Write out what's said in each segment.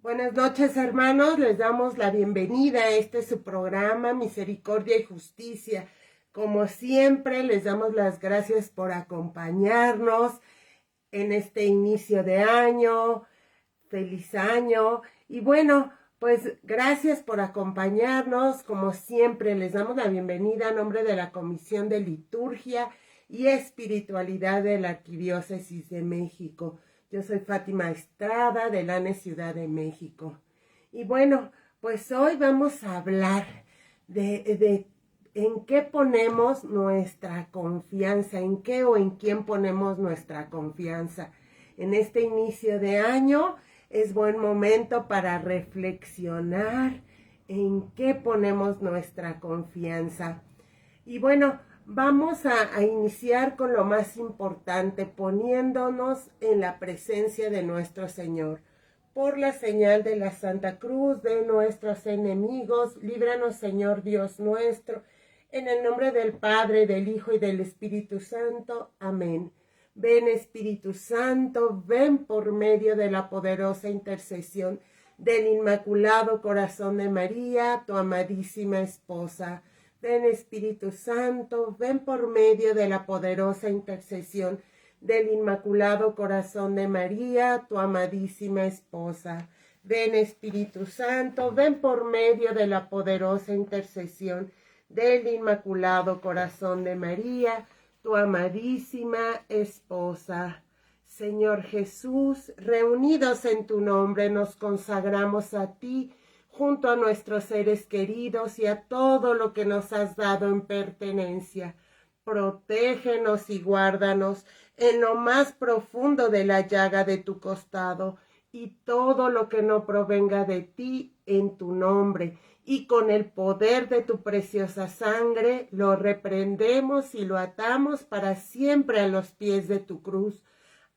Buenas noches, hermanos. Les damos la bienvenida a este su programa, Misericordia y Justicia. Como siempre, les damos las gracias por acompañarnos en este inicio de año. Feliz año. Y bueno, pues gracias por acompañarnos. Como siempre, les damos la bienvenida a nombre de la Comisión de Liturgia y Espiritualidad de la Arquidiócesis de México. Yo soy Fátima Estrada de Lanes, Ciudad de México. Y bueno, pues hoy vamos a hablar de en qué ponemos nuestra confianza, en qué o en quién ponemos nuestra confianza. En este inicio de año es buen momento para reflexionar en qué ponemos nuestra confianza. Y bueno, vamos a iniciar con lo más importante, poniéndonos en la presencia de nuestro Señor. Por la señal de la Santa Cruz de nuestros enemigos, líbranos, Señor Dios nuestro, en el nombre del Padre, del Hijo y del Espíritu Santo. Amén. Ven, Espíritu Santo, ven por medio de la poderosa intercesión del Inmaculado Corazón de María, tu amadísima esposa. Ven, Espíritu Santo, ven por medio de la poderosa intercesión del Inmaculado Corazón de María, tu amadísima esposa. Ven, Espíritu Santo, ven por medio de la poderosa intercesión del Inmaculado Corazón de María, tu amadísima esposa. Señor Jesús, reunidos en tu nombre, nos consagramos a ti, junto a nuestros seres queridos y a todo lo que nos has dado en pertenencia. Protégenos y guárdanos en lo más profundo de la llaga de tu costado, y todo lo que no provenga de ti en tu nombre, y con el poder de tu preciosa sangre lo reprendemos y lo atamos para siempre a los pies de tu cruz.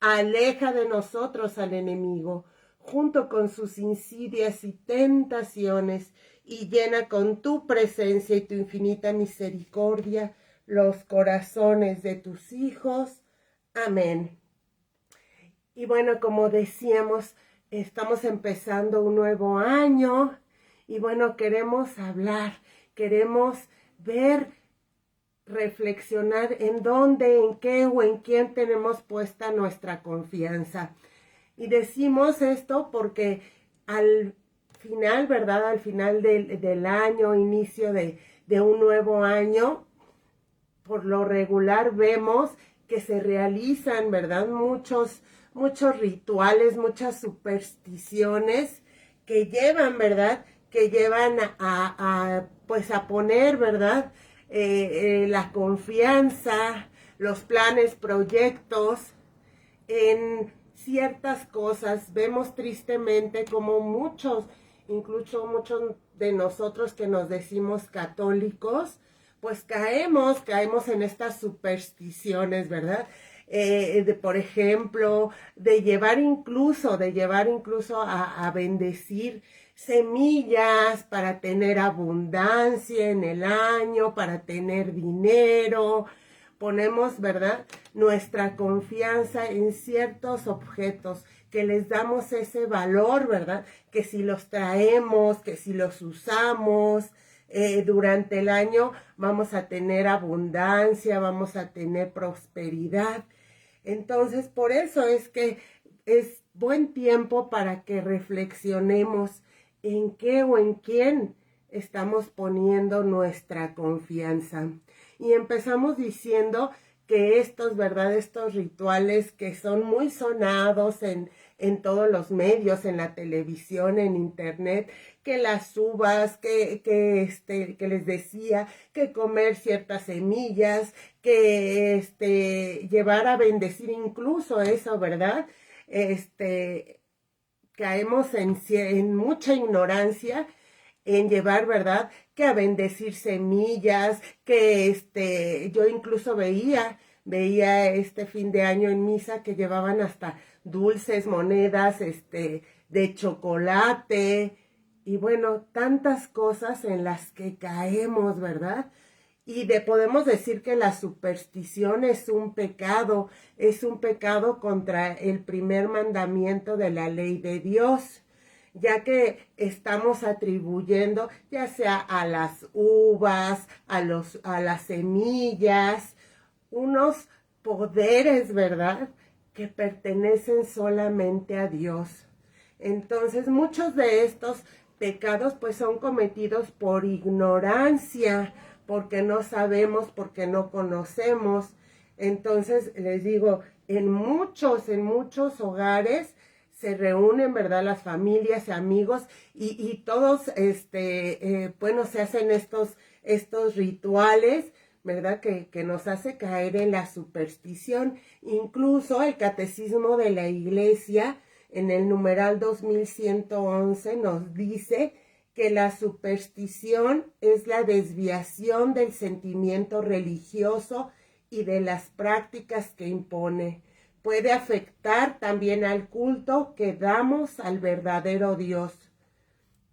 Aleja de nosotros al enemigo, junto con sus insidias y tentaciones, y llena con tu presencia y tu infinita misericordia los corazones de tus hijos. Amén. Y bueno, como decíamos, estamos empezando un nuevo año y bueno, queremos hablar, queremos ver, reflexionar en dónde, en qué o en quién tenemos puesta nuestra confianza. Y decimos esto porque al final, ¿verdad? Al final del año, inicio de un nuevo año, por lo regular vemos que se realizan, ¿verdad? Muchos rituales, muchas supersticiones que llevan, ¿verdad? Que llevan pues a poner, ¿verdad? La confianza, los planes, proyectos en ciertas cosas. Vemos tristemente como incluso muchos de nosotros que nos decimos católicos, pues caemos en estas supersticiones, ¿verdad? Por ejemplo, de llevar incluso a bendecir semillas para tener abundancia en el año, para tener dinero. Ponemos, ¿verdad?, nuestra confianza en ciertos objetos que les damos ese valor, ¿verdad?, que si los traemos, que si los usamos durante el año, vamos a tener abundancia, vamos a tener prosperidad. Entonces, por eso es que es buen tiempo para que reflexionemos en qué o en quién estamos poniendo nuestra confianza. Y empezamos diciendo que ¿verdad? Estos rituales que son muy sonados en todos los medios, en la televisión, en internet, que las uvas, que les decía, que comer ciertas semillas, que llevar a bendecir incluso eso, ¿verdad? Caemos en mucha ignorancia en llevar, ¿verdad?, que a bendecir semillas, que yo incluso veía este fin de año en misa que llevaban hasta dulces, monedas, de chocolate, y bueno, tantas cosas en las que caemos, ¿verdad? Y podemos decir que la superstición es un pecado contra el primer mandamiento de la ley de Dios. ya que estamos atribuyendo ya sea a las uvas, a las semillas, unos poderes, ¿verdad?, que pertenecen solamente a Dios. Entonces, muchos de estos pecados pues son cometidos por ignorancia, porque no sabemos, porque no conocemos. Entonces, les digo, en muchos hogares se reúnen, ¿verdad?, las familias y amigos y todos, bueno, se hacen estos rituales, ¿verdad?, que nos hace caer en la superstición. Incluso el Catecismo de la Iglesia, en el numeral 2111, nos dice que la superstición es la desviación del sentimiento religioso y de las prácticas que impone. Puede afectar también al culto que damos al verdadero Dios.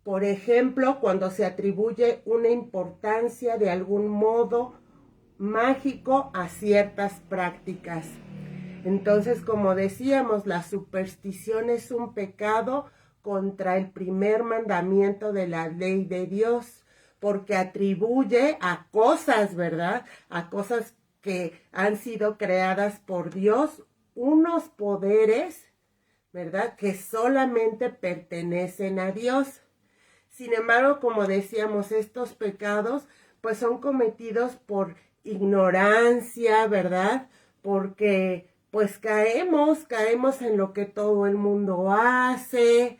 Por ejemplo, cuando se atribuye una importancia de algún modo mágico a ciertas prácticas. Entonces, como decíamos, la superstición es un pecado contra el primer mandamiento de la ley de Dios, porque atribuye a cosas, ¿verdad?, a cosas que han sido creadas por Dios, unos poderes, ¿verdad?, que solamente pertenecen a Dios. Sin embargo, como decíamos, estos pecados pues son cometidos por ignorancia, ¿verdad?, porque pues caemos en lo que todo el mundo hace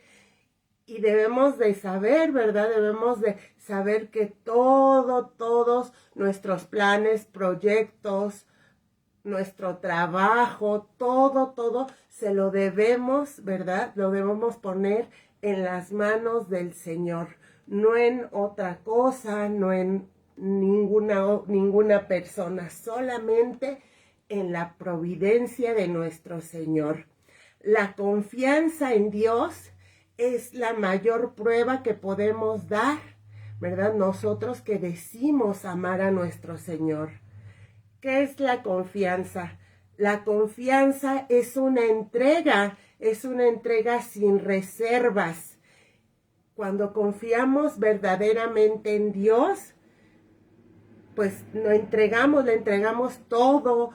y debemos de saber, ¿verdad? Debemos de saber que todos nuestros planes, proyectos, nuestro trabajo, todo se lo debemos, ¿verdad? Lo debemos poner en las manos del Señor, no en otra cosa, no en ninguna persona, solamente en la providencia de nuestro Señor. La confianza en Dios es la mayor prueba que podemos dar, ¿verdad?, nosotros que decimos amar a nuestro Señor. ¿Qué es la confianza? La confianza es una entrega sin reservas. Cuando confiamos verdaderamente en Dios, pues le entregamos todo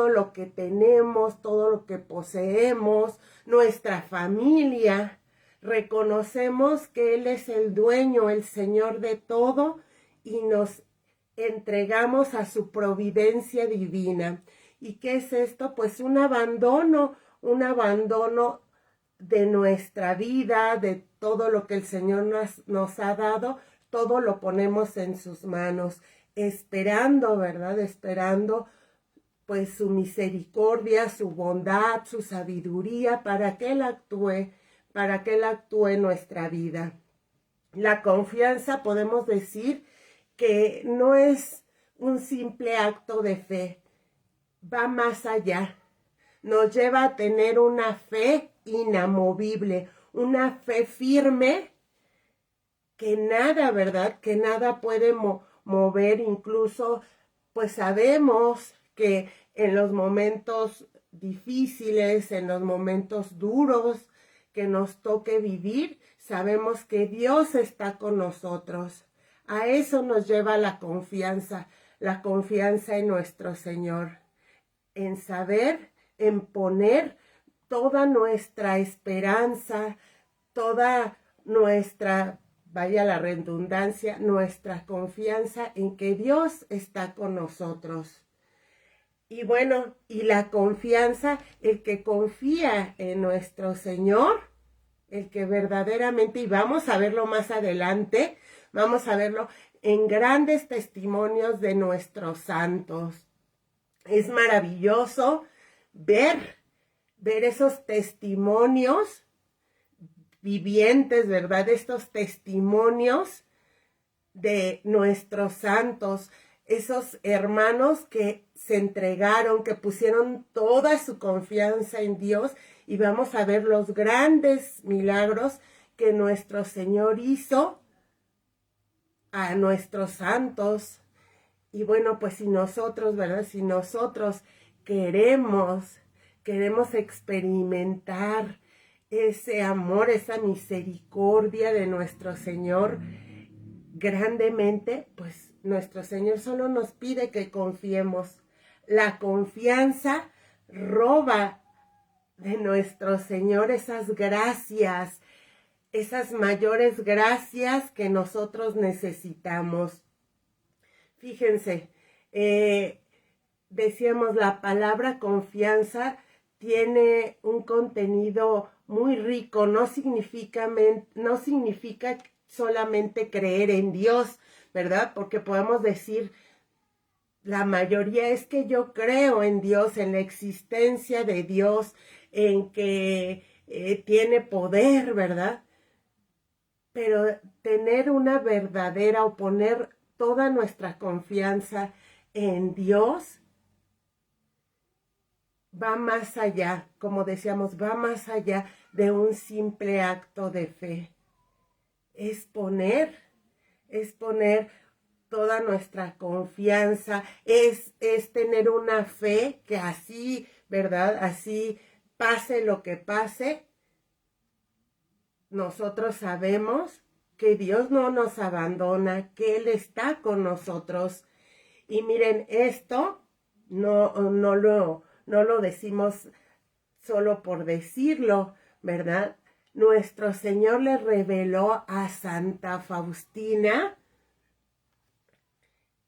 lo que tenemos, todo lo que poseemos, nuestra familia. Reconocemos que Él es el dueño, el Señor de todo y nos entregamos a su providencia divina. ¿Y qué es esto? Pues un abandono de nuestra vida, de todo lo que el Señor nos ha dado, todo lo ponemos en sus manos, esperando, ¿verdad? Esperando pues su misericordia, su bondad, su sabiduría para que Él actúe en nuestra vida. La confianza, podemos decir, que no es un simple acto de fe, va más allá. Nos lleva a tener una fe inamovible, una fe firme que nada, ¿verdad?, que nada puede mover. Incluso, pues sabemos que en los momentos difíciles, en los momentos duros que nos toque vivir, sabemos que Dios está con nosotros. A eso nos lleva la confianza en nuestro Señor, en saber, en poner toda nuestra esperanza, toda nuestra, vaya la redundancia, nuestra confianza en que Dios está con nosotros. Y bueno, y la confianza, el que confía en nuestro Señor, el que verdaderamente, y vamos a verlo más adelante, vamos a verlo en grandes testimonios de nuestros santos. Es maravilloso ver esos testimonios vivientes, ¿verdad? Estos testimonios de nuestros santos, esos hermanos que se entregaron, que pusieron toda su confianza en Dios, y vamos a ver los grandes milagros que nuestro Señor hizo a nuestros santos. Y bueno, pues si nosotros, ¿verdad?, si nosotros queremos experimentar ese amor, esa misericordia de nuestro Señor grandemente, pues nuestro Señor solo nos pide que confiemos. La confianza roba de nuestro Señor esas gracias, esas mayores gracias que nosotros necesitamos. Fíjense, decíamos, la palabra confianza tiene un contenido muy rico, no significa solamente creer en Dios, ¿verdad? Porque podemos decir, la mayoría es que yo creo en Dios, en la existencia de Dios, en que tiene poder, ¿verdad? Pero tener una verdadera o poner toda nuestra confianza en Dios va más allá, como decíamos, va más allá de un simple acto de fe. Es poner toda nuestra confianza, es tener una fe que así, ¿verdad? Así pase lo que pase, nosotros sabemos que Dios no nos abandona, que Él está con nosotros. Y miren, esto no lo decimos solo por decirlo, ¿verdad? Nuestro Señor le reveló a Santa Faustina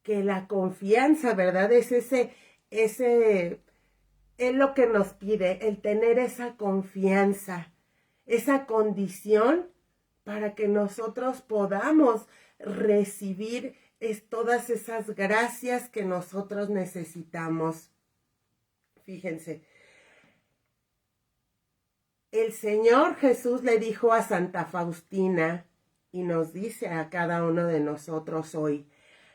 que la confianza, ¿verdad? Es es lo que nos pide, el tener esa confianza, esa condición para que nosotros podamos recibir todas esas gracias que nosotros necesitamos. Fíjense, el Señor Jesús le dijo a Santa Faustina y nos dice a cada uno de nosotros hoy,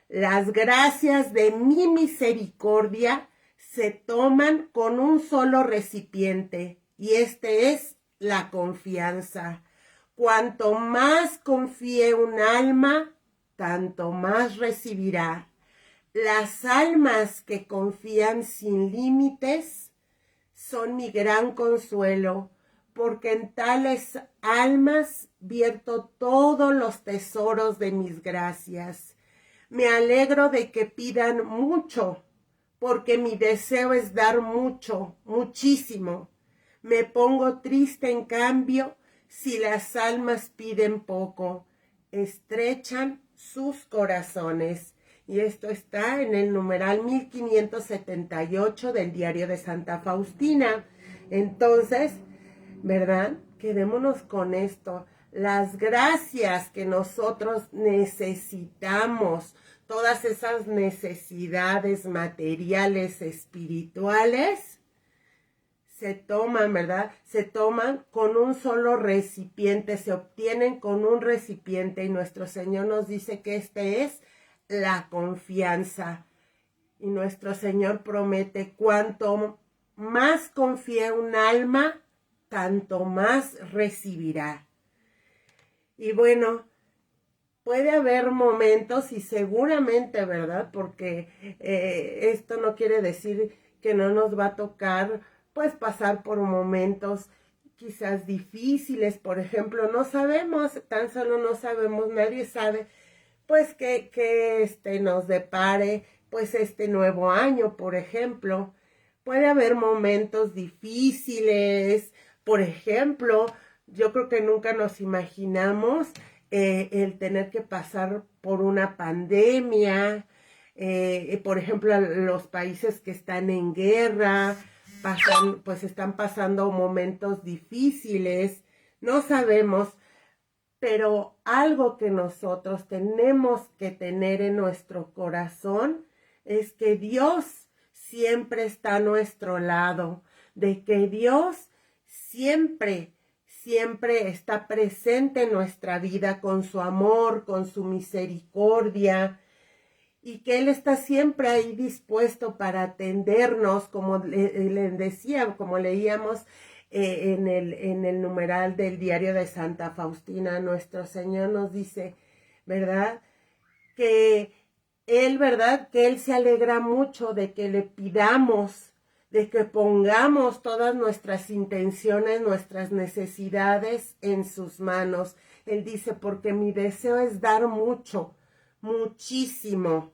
las gracias de mi misericordia se toman con un solo recipiente y este es la confianza. Cuanto más confíe un alma, tanto más recibirá. Las almas que confían sin límites son mi gran consuelo, porque en tales almas vierto todos los tesoros de mis gracias. Me alegro de que pidan mucho, porque mi deseo es dar mucho, muchísimo. Me pongo triste, en cambio, si las almas piden poco, estrechan sus corazones. Y esto está en el numeral 1578 del Diario de Santa Faustina. Entonces, ¿verdad? Quedémonos con esto. Las gracias que nosotros necesitamos, todas esas necesidades materiales, espirituales, se toman, ¿verdad? Se toman con un solo recipiente, se obtienen con un recipiente y nuestro Señor nos dice que este es la confianza. Y nuestro Señor promete, cuanto más confía un alma, tanto más recibirá. Y bueno, puede haber momentos y seguramente, ¿verdad? Porque esto no quiere decir que no nos va a tocar, pues, pasar por momentos quizás difíciles. Por ejemplo, no sabemos, tan solo no sabemos, nadie sabe, pues, que nos depare, pues, este nuevo año, por ejemplo. Puede haber momentos difíciles, por ejemplo, yo creo que nunca nos imaginamos el tener que pasar por una pandemia, por ejemplo, los países que están en guerra, pues están pasando momentos difíciles, no sabemos, pero algo que nosotros tenemos que tener en nuestro corazón es que Dios siempre está a nuestro lado, de que Dios siempre está presente en nuestra vida con su amor, con su misericordia, y que Él está siempre ahí dispuesto para atendernos, como le decía, como leíamos en el numeral del Diario de Santa Faustina, nuestro Señor nos dice, ¿verdad? Que Él, ¿verdad? Que Él se alegra mucho de que le pidamos, de que pongamos todas nuestras intenciones, nuestras necesidades en sus manos. Él dice, porque mi deseo es dar mucho, muchísimo.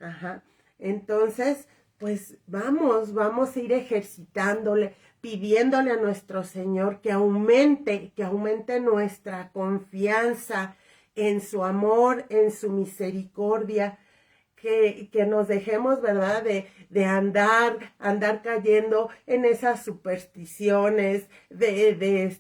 Ajá. Entonces, pues vamos a ir ejercitándole, pidiéndole a nuestro Señor que aumente nuestra confianza en su amor, en su misericordia, que nos dejemos, ¿verdad?, de andar cayendo en esas supersticiones, de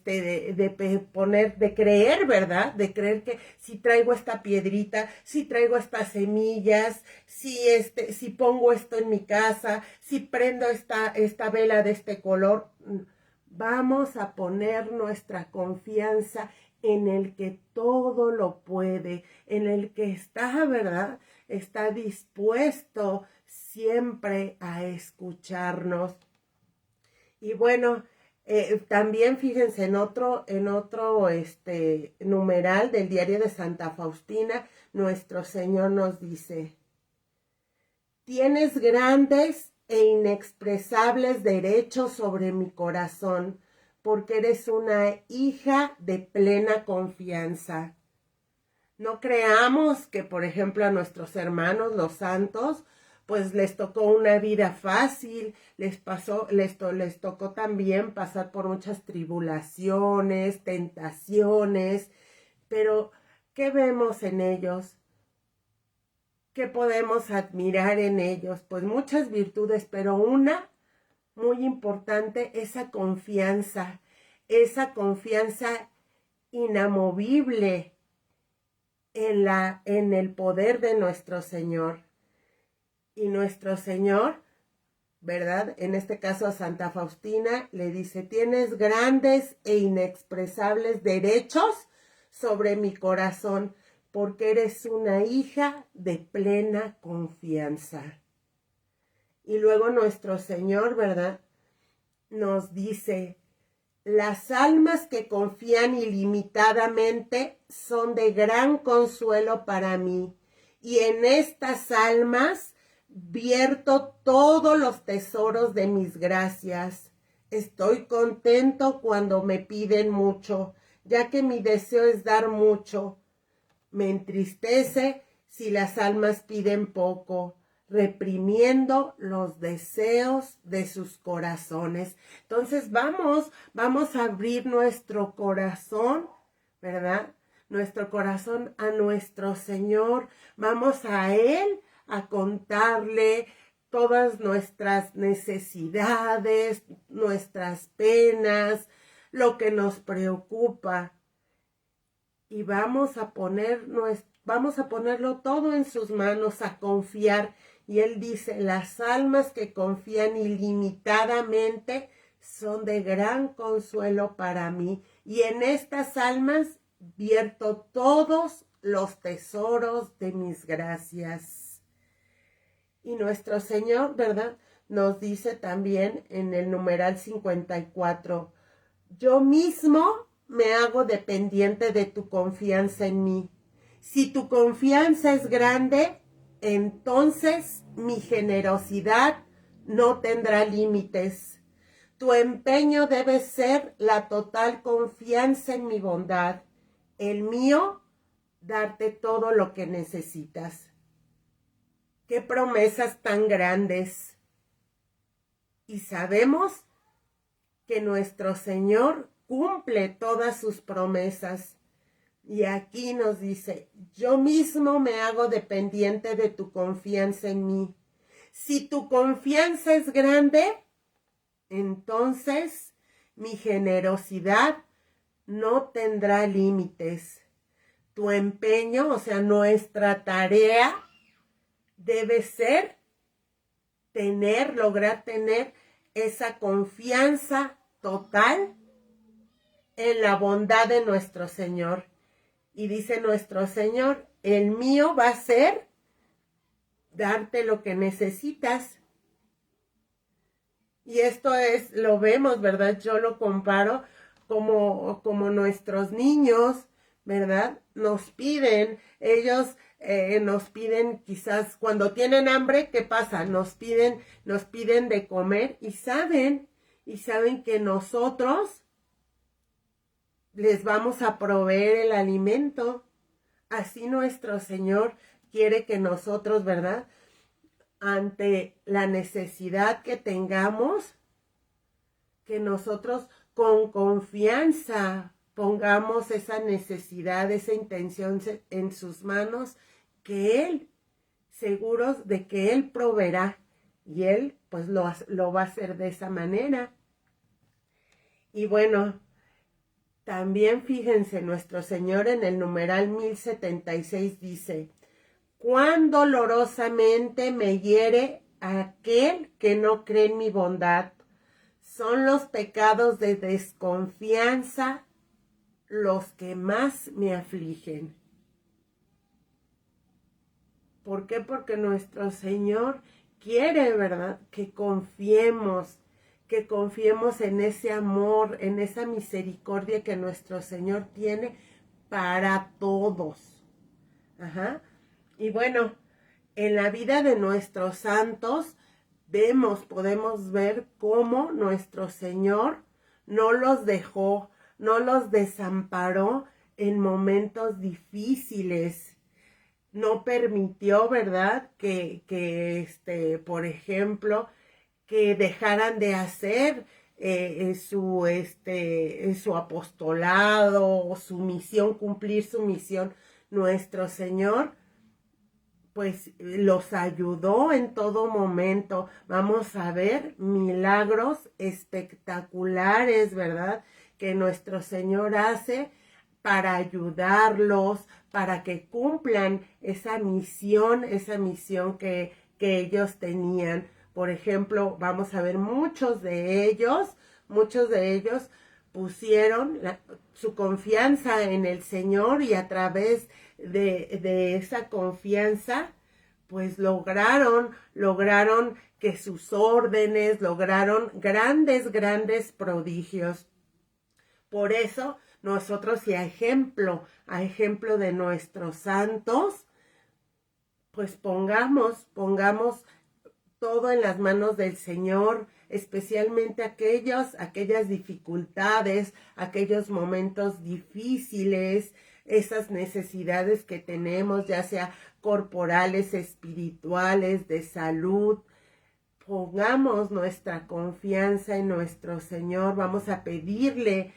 creer, ¿verdad?, de creer que si traigo esta piedrita, si traigo estas semillas, si pongo esto en mi casa, si prendo esta vela de este color, vamos a poner nuestra confianza en el que todo lo puede, en el que está, ¿verdad?, está dispuesto siempre a escucharnos. Y bueno, también fíjense en otro numeral del diario de Santa Faustina, nuestro Señor nos dice: tienes grandes e inexpresables derechos sobre mi corazón, porque eres una hija de plena confianza. No creamos que, por ejemplo, a nuestros hermanos, los santos, pues les tocó una vida fácil, les tocó también pasar por muchas tribulaciones, tentaciones, pero ¿qué vemos en ellos? ¿Qué podemos admirar en ellos? Pues muchas virtudes, pero una muy importante, esa confianza inamovible en el poder de nuestro Señor. Y nuestro Señor, ¿verdad?, en este caso a Santa Faustina le dice: tienes grandes e inexpresables derechos sobre mi corazón, porque eres una hija de plena confianza. Y luego nuestro Señor, ¿verdad?, nos dice: las almas que confían ilimitadamente son de gran consuelo para mí, y en estas almas vierto todos los tesoros de mis gracias. Estoy contento cuando me piden mucho, ya que mi deseo es dar mucho. Me entristece si las almas piden poco, reprimiendo los deseos de sus corazones. Entonces vamos a abrir nuestro corazón, ¿verdad?, nuestro corazón a nuestro Señor. Vamos a Él a contarle todas nuestras necesidades, nuestras penas, lo que nos preocupa. Y vamos a ponerlo todo en sus manos, a confiar. Y Él dice: las almas que confían ilimitadamente son de gran consuelo para mí, y en estas almas vierto todos los tesoros de mis gracias. Y nuestro Señor, ¿verdad?, nos dice también en el numeral 54, yo mismo me hago dependiente de tu confianza en mí. Si tu confianza es grande, entonces mi generosidad no tendrá límites. Tu empeño debe ser la total confianza en mi bondad. El mío, darte todo lo que necesitas. ¡Qué promesas tan grandes! Y sabemos que nuestro Señor cumple todas sus promesas. Y aquí nos dice: yo mismo me hago dependiente de tu confianza en mí. Si tu confianza es grande, entonces mi generosidad no tendrá límites. Tu empeño, o sea, nuestra tarea debe ser lograr tener esa confianza total en la bondad de nuestro Señor. Y dice nuestro Señor: el mío va a ser darte lo que necesitas. Y esto lo vemos, ¿verdad? Yo lo comparo como nuestros niños, ¿verdad? Nos piden, ellos nos piden quizás cuando tienen hambre, ¿qué pasa? Nos piden de comer y saben que nosotros les vamos a proveer el alimento. Así nuestro Señor quiere que nosotros, ¿verdad? Ante la necesidad que tengamos, que nosotros con confianza pongamos esa necesidad, esa intención en sus manos, que Él, seguros de que Él proveerá, y Él pues lo va a hacer de esa manera. Y bueno, también fíjense, nuestro Señor en el numeral 1076 dice: cuán dolorosamente me hiere aquel que no cree en mi bondad. Son los pecados de desconfianza los que más me afligen. ¿Por qué? Porque nuestro Señor quiere, ¿verdad?, que confiemos en ese amor, en esa misericordia que nuestro Señor tiene para todos. Ajá. Y bueno, en la vida de nuestros santos podemos ver cómo nuestro Señor no los dejó, no los desamparó en momentos difíciles. No permitió, ¿verdad?, por ejemplo, que dejaran de hacer su apostolado, su misión, cumplir su misión. Nuestro Señor pues los ayudó en todo momento. Vamos a ver milagros espectaculares, ¿verdad?, que nuestro Señor hace para ayudarlos, para que cumplan esa misión que ellos tenían. Por ejemplo, vamos a ver muchos de ellos pusieron su confianza en el Señor, y a través de esa confianza, pues lograron que sus órdenes, lograron grandes prodigios. Por eso nosotros, y a ejemplo de nuestros santos, pues pongamos todo en las manos del Señor, especialmente aquellas dificultades, aquellos momentos difíciles, esas necesidades que tenemos, ya sea corporales, espirituales, de salud. Pongamos nuestra confianza en nuestro Señor. Vamos a pedirle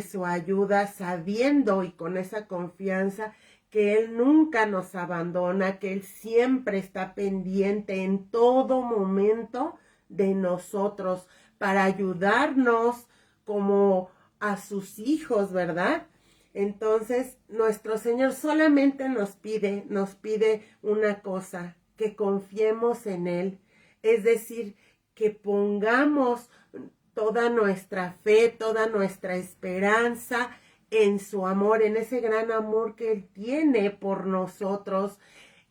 su ayuda, sabiendo y con esa confianza que Él nunca nos abandona, que Él siempre está pendiente en todo momento de nosotros para ayudarnos como a sus hijos, ¿verdad? Entonces, nuestro Señor solamente nos pide una cosa: que confiemos en Él. Es decir, que pongamos toda nuestra fe, toda nuestra esperanza en su amor, en ese gran amor que Él tiene por nosotros,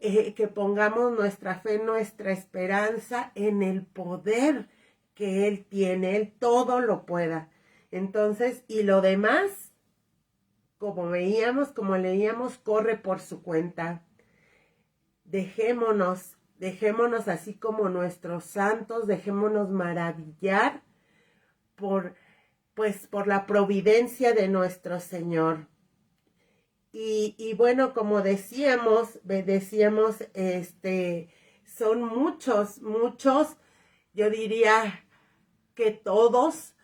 que pongamos nuestra fe, nuestra esperanza en el poder que Él tiene. Él todo lo pueda. Entonces, y lo demás, como leíamos, corre por su cuenta. Dejémonos así como nuestros santos, dejémonos maravillar por la providencia de nuestro Señor. Y bueno, como decíamos, son muchos, yo diría que todos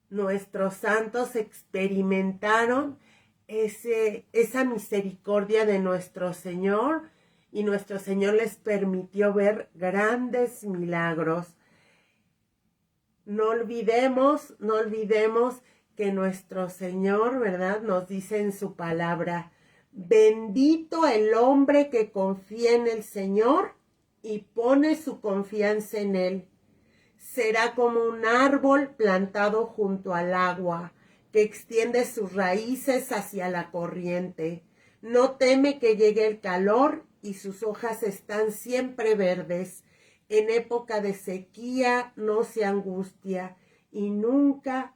nuestros santos experimentaron esa misericordia de nuestro Señor, y nuestro Señor les permitió ver grandes milagros. No olvidemos que nuestro Señor, ¿verdad?, nos dice en su palabra: bendito el hombre que confía en el Señor y pone su confianza en Él. Será como un árbol plantado junto al agua, que extiende sus raíces hacia la corriente. No teme que llegue el calor, y sus hojas están siempre verdes. En época de sequía no se angustia, y nunca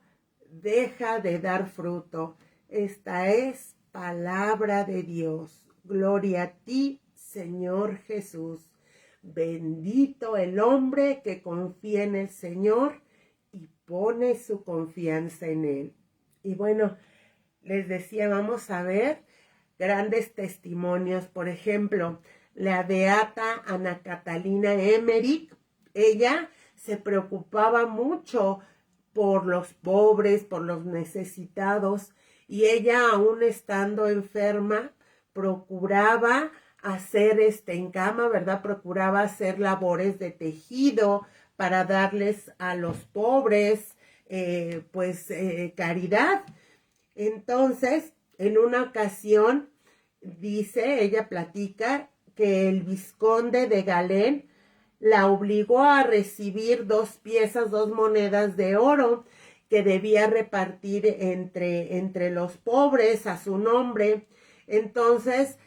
deja de dar fruto. Esta es palabra de Dios. Gloria a ti, Señor Jesús. Bendito el hombre que confía en el Señor y pone su confianza en Él. Y bueno, les decía, vamos a ver grandes testimonios. Por ejemplo, la beata Ana Catalina Emmerich, ella se preocupaba mucho por los pobres, por los necesitados, y ella, aún estando enferma, procuraba hacer en cama, ¿verdad? Procuraba hacer labores de tejido para darles a los pobres, caridad. Entonces, en una ocasión, dice, ella platica que el vizconde de Galén la obligó a recibir 2 monedas de oro que debía repartir entre los pobres a su nombre. Entonces,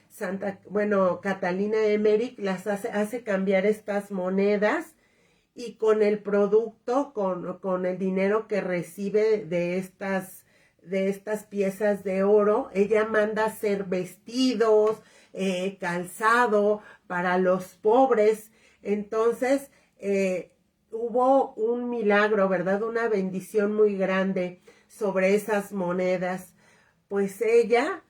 Catalina Emmerich las hace cambiar estas monedas, y con el producto, con el dinero que recibe de estas piezas de oro, ella manda hacer vestidos, calzado para los pobres. Entonces, hubo un milagro, ¿verdad? Una bendición muy grande sobre esas monedas. Pues ella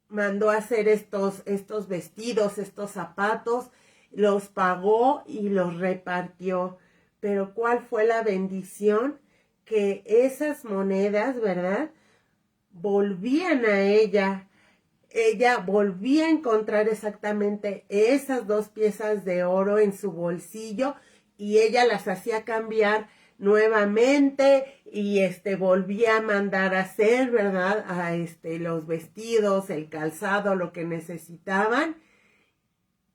mandó hacer estos vestidos, estos zapatos, los pagó y los repartió. Pero ¿cuál fue la bendición? Que esas monedas, ¿verdad?, volvían a ella. Ella volvía a encontrar exactamente esas 2 piezas de oro en su bolsillo, y ella las hacía cambiar nuevamente, y volvía a mandar a hacer, ¿verdad?, los vestidos, el calzado, lo que necesitaban,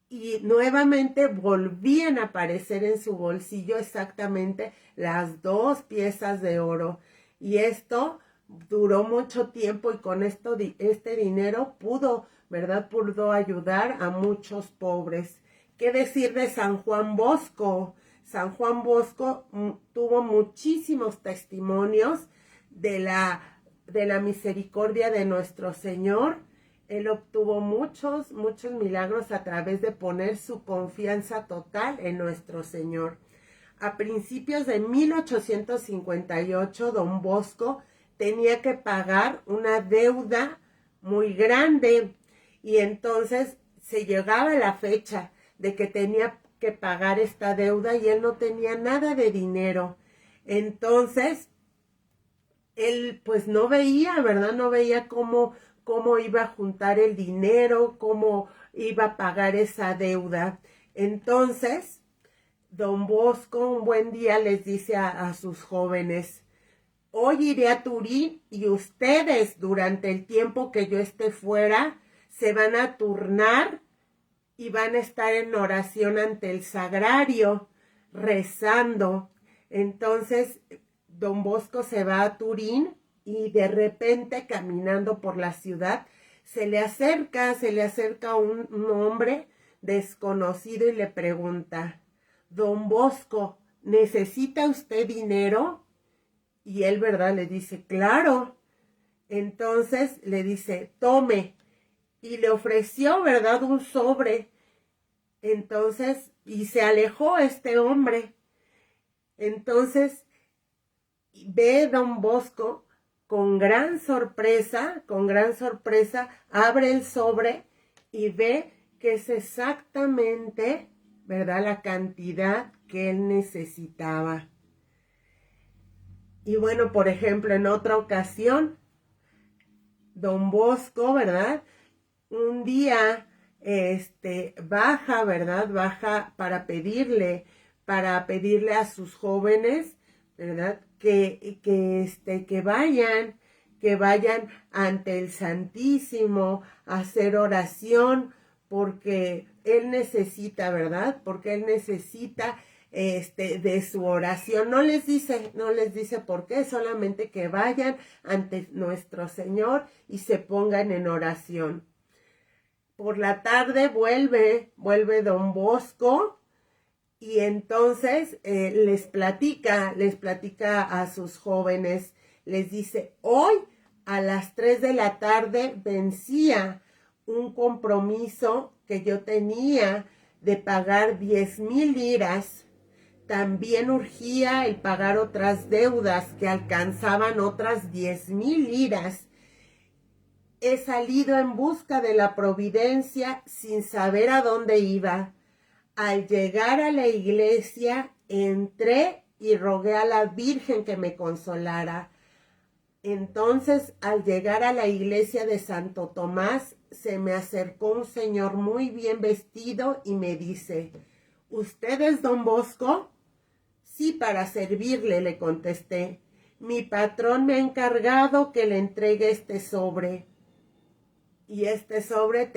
y nuevamente volvían a aparecer en su bolsillo exactamente las 2 piezas de oro. Y esto duró mucho tiempo, y con este dinero pudo, ¿verdad?, pudo ayudar a muchos pobres. ¿Qué decir de San Juan Bosco? San Juan Bosco tuvo muchísimos testimonios de la misericordia de nuestro Señor. Él obtuvo muchos milagros a través de poner su confianza total en nuestro Señor. A principios de 1858, don Bosco tenía que pagar una deuda muy grande, y entonces se llegaba la fecha de que tenía que pagar esta deuda, y él no tenía nada de dinero. Entonces, él pues no veía, ¿verdad? No veía cómo iba a juntar el dinero, cómo iba a pagar esa deuda. Entonces, don Bosco un buen día les dice a sus jóvenes: hoy iré a Turín, y ustedes, durante el tiempo que yo esté fuera, se van a turnar y van a estar en oración ante el sagrario, rezando. Entonces, don Bosco se va a Turín, y de repente, caminando por la ciudad, se le acerca un hombre desconocido y le pregunta: don Bosco, ¿necesita usted dinero? Y él, ¿verdad?, le dice: claro. Entonces le dice: tome. Y le ofreció, ¿verdad?, un sobre. Entonces, y se alejó este hombre. Entonces, ve don Bosco con gran sorpresa, abre el sobre y ve que es exactamente, ¿verdad?, la cantidad que él necesitaba. Y bueno, por ejemplo, en otra ocasión, don Bosco, ¿verdad?, un día baja, ¿verdad?, baja para pedirle a sus jóvenes, ¿verdad?, que vayan ante el Santísimo a hacer oración, porque él necesita, ¿verdad?, porque él necesita de su oración. No les dice por qué, solamente que vayan ante nuestro Señor y se pongan en oración. Por la tarde vuelve don Bosco, y entonces les platica a sus jóvenes, les dice: hoy a las 3 de la tarde vencía un compromiso que yo tenía de pagar 10,000 liras. También urgía el pagar otras deudas que alcanzaban otras 10,000 liras. He salido en busca de la providencia sin saber a dónde iba. Al llegar a la iglesia, entré y rogué a la Virgen que me consolara. Entonces, al llegar a la iglesia de Santo Tomás, se me acercó un señor muy bien vestido y me dice: ¿Usted es don Bosco? Sí, para servirle, le contesté. Mi patrón me ha encargado que le entregue este sobre. Y este sobre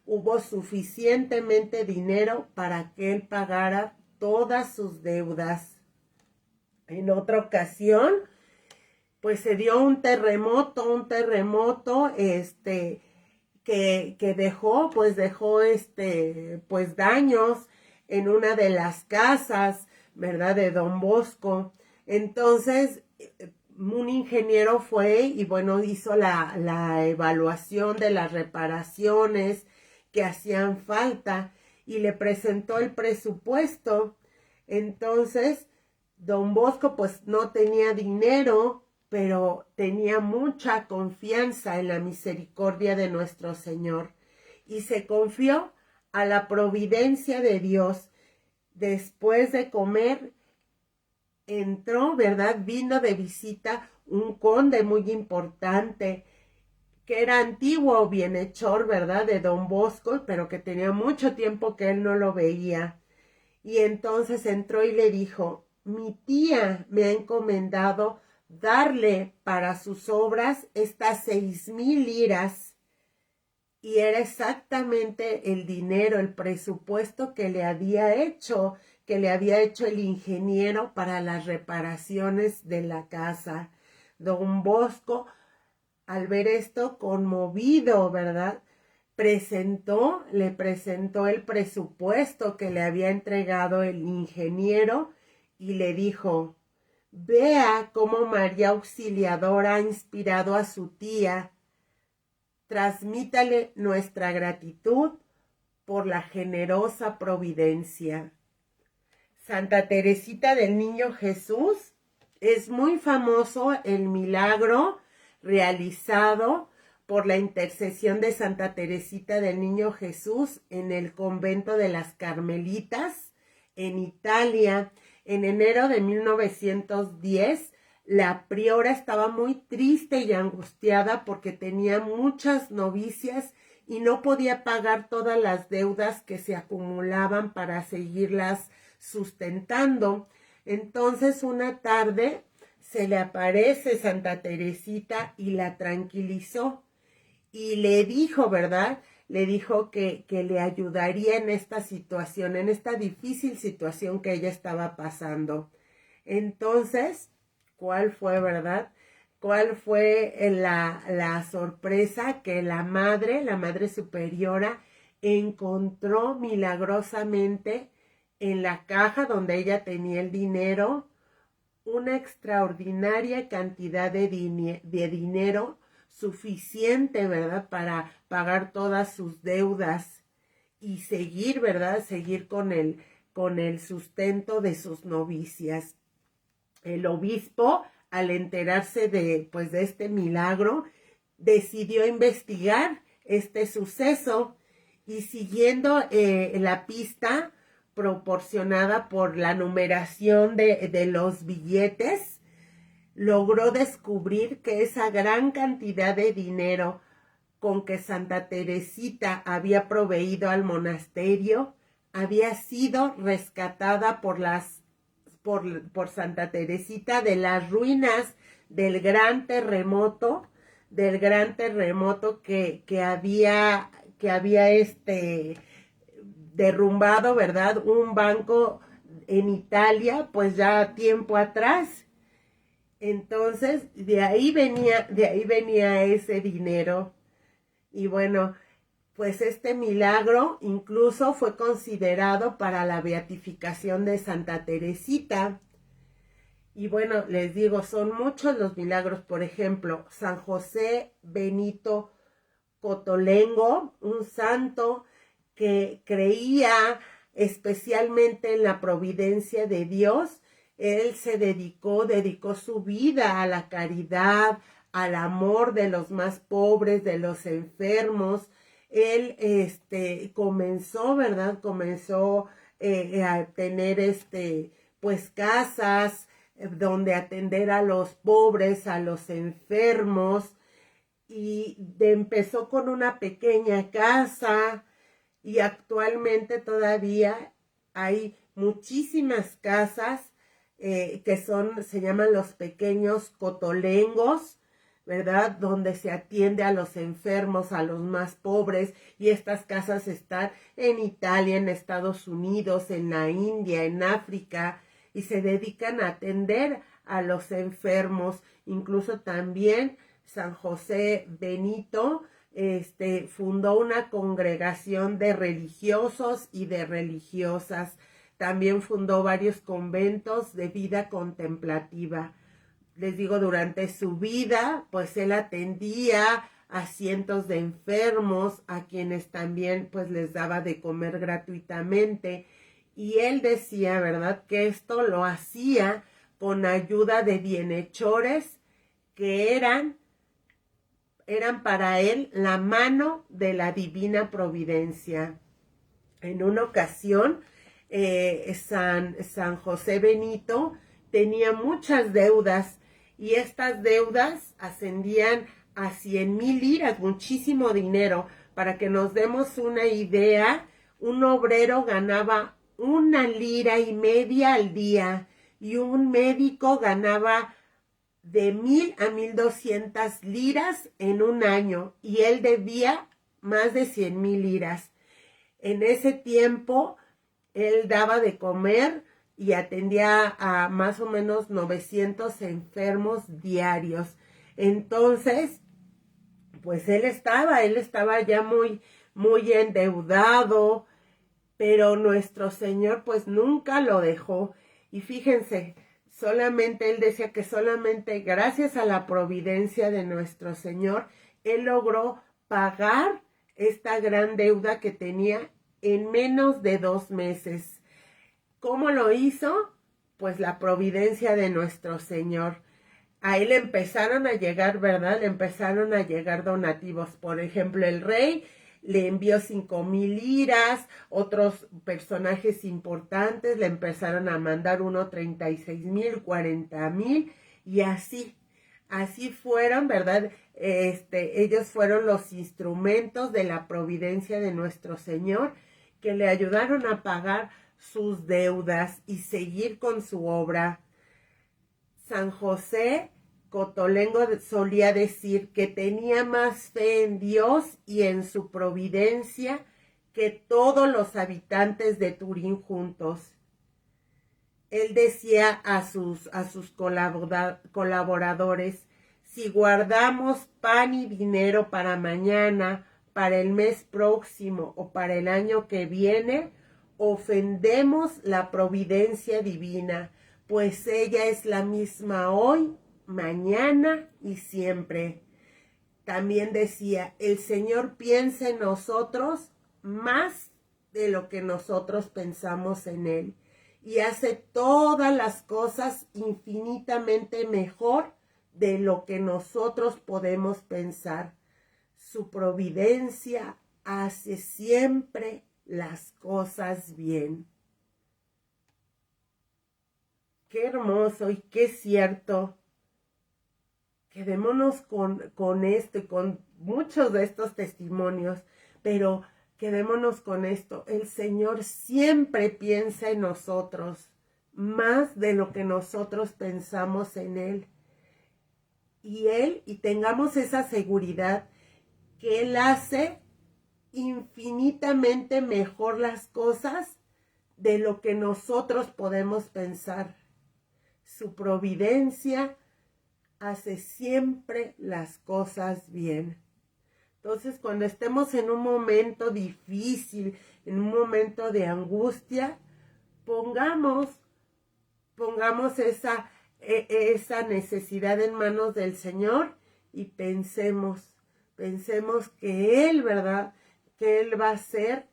hubo suficientemente dinero para que él pagara todas sus deudas. En otra ocasión, pues se dio un terremoto, que dejó daños en una de las casas, ¿verdad?, de don Bosco. Entonces, un ingeniero fue y bueno, hizo la evaluación de las reparaciones que hacían falta y le presentó el presupuesto. Entonces, don Bosco pues no tenía dinero, pero tenía mucha confianza en la misericordia de nuestro Señor y se confió a la providencia de Dios. Después de comer, entró, ¿verdad? Vino de visita un conde muy importante, que era antiguo bienhechor, ¿verdad?, de don Bosco, pero que tenía mucho tiempo que él no lo veía. Y entonces entró y le dijo: mi tía me ha encomendado darle para sus obras estas 6,000 liras. Y era exactamente el dinero, el presupuesto que le había hecho el ingeniero para las reparaciones de la casa. Don Bosco, al ver esto, conmovido, ¿verdad?, le presentó el presupuesto que le había entregado el ingeniero y le dijo: vea cómo María Auxiliadora ha inspirado a su tía. Transmítale nuestra gratitud por la generosa providencia. Santa Teresita del Niño Jesús, es muy famoso el milagro realizado por la intercesión de Santa Teresita del Niño Jesús en el convento de las Carmelitas en Italia. En enero de 1910, la priora estaba muy triste y angustiada porque tenía muchas novicias y no podía pagar todas las deudas que se acumulaban para seguirlas sustentando. Entonces, una tarde se le aparece Santa Teresita y la tranquilizó y le dijo, ¿verdad?, le dijo que le ayudaría en esta situación, en esta difícil situación que ella estaba pasando. Entonces, ¿cuál fue, verdad? ¿Cuál fue la sorpresa? Que la madre superiora, encontró milagrosamente en la caja donde ella tenía el dinero una extraordinaria cantidad de dinero suficiente, ¿verdad?, para pagar todas sus deudas y seguir, ¿verdad?, seguir con el sustento de sus novicias. El obispo, al enterarse de este milagro, decidió investigar este suceso y siguiendo la pista proporcionada por la numeración de los billetes, logró descubrir que esa gran cantidad de dinero con que Santa Teresita había proveído al monasterio había sido rescatada por Santa Teresita de las ruinas del gran terremoto que había derrumbado, ¿verdad?, un banco en Italia, pues ya tiempo atrás. Entonces, de ahí venía ese dinero. Y bueno, pues este milagro incluso fue considerado para la beatificación de Santa Teresita. Y bueno, les digo, son muchos los milagros. Por ejemplo, San José Benito Cotolengo, un santo que creía especialmente en la providencia de Dios. Él se dedicó su vida a la caridad, al amor de los más pobres, de los enfermos. Él comenzó, ¿verdad? Comenzó a tener pues casas donde atender a los pobres, a los enfermos, y empezó con una pequeña casa, y actualmente todavía hay muchísimas casas se llaman los pequeños cotolengos, ¿verdad? Donde se atiende a los enfermos, a los más pobres, y estas casas están en Italia, en Estados Unidos, en la India, en África, y se dedican a atender a los enfermos. Incluso también San José Benito fundó una congregación de religiosos y de religiosas. También fundó varios conventos de vida contemplativa. Les digo, durante su vida, pues él atendía a cientos de enfermos, a quienes también pues les daba de comer gratuitamente. Y él decía, ¿verdad?, que esto lo hacía con ayuda de bienhechores que eran para él la mano de la divina providencia. En una ocasión, San José Benito tenía muchas deudas, y estas deudas ascendían a 100,000 liras, muchísimo dinero. Para que nos demos una idea, un obrero ganaba 1,5 liras al día, y un médico ganaba de 1,000 a 1,200 liras en un año, y él debía más de 100,000 liras. En ese tiempo, él daba de comer y atendía a más o menos 900 enfermos diarios. Entonces, pues él estaba ya muy, muy endeudado, pero nuestro Señor pues nunca lo dejó. Y fíjense, solamente él decía que solamente gracias a la providencia de nuestro Señor, él logró pagar esta gran deuda que tenía en menos de 2 meses. ¿Cómo lo hizo? Pues la providencia de nuestro Señor. A él empezaron a llegar, ¿verdad? Le empezaron a llegar donativos. Por ejemplo, el rey le envió 5,000 liras, otros personajes importantes le empezaron a mandar 36,000, 40,000, y así fueron, ¿verdad? Ellos fueron los instrumentos de la providencia de nuestro Señor, que le ayudaron a pagar sus deudas y seguir con su obra. San José Cotolengo solía decir que tenía más fe en Dios y en su providencia que todos los habitantes de Turín juntos. Él decía a sus colaboradores: si guardamos pan y dinero para mañana, para el mes próximo o para el año que viene, ofendemos la providencia divina, pues ella es la misma hoy, mañana y siempre. También decía: el Señor piensa en nosotros más de lo que nosotros pensamos en Él, y hace todas las cosas infinitamente mejor de lo que nosotros podemos pensar. Su providencia hace siempre las cosas bien. Qué hermoso y qué cierto. Quedémonos con esto y con muchos de estos testimonios, pero quedémonos con esto: el Señor siempre piensa en nosotros más de lo que nosotros pensamos en Él. Y tengamos esa seguridad que Él hace infinitamente mejor las cosas de lo que nosotros podemos pensar. Su providencia hace siempre las cosas bien. Entonces, cuando estemos en un momento difícil, en un momento de angustia, pongamos esa necesidad en manos del Señor y pensemos: pensemos que Él, ¿verdad? Que Él va a hacer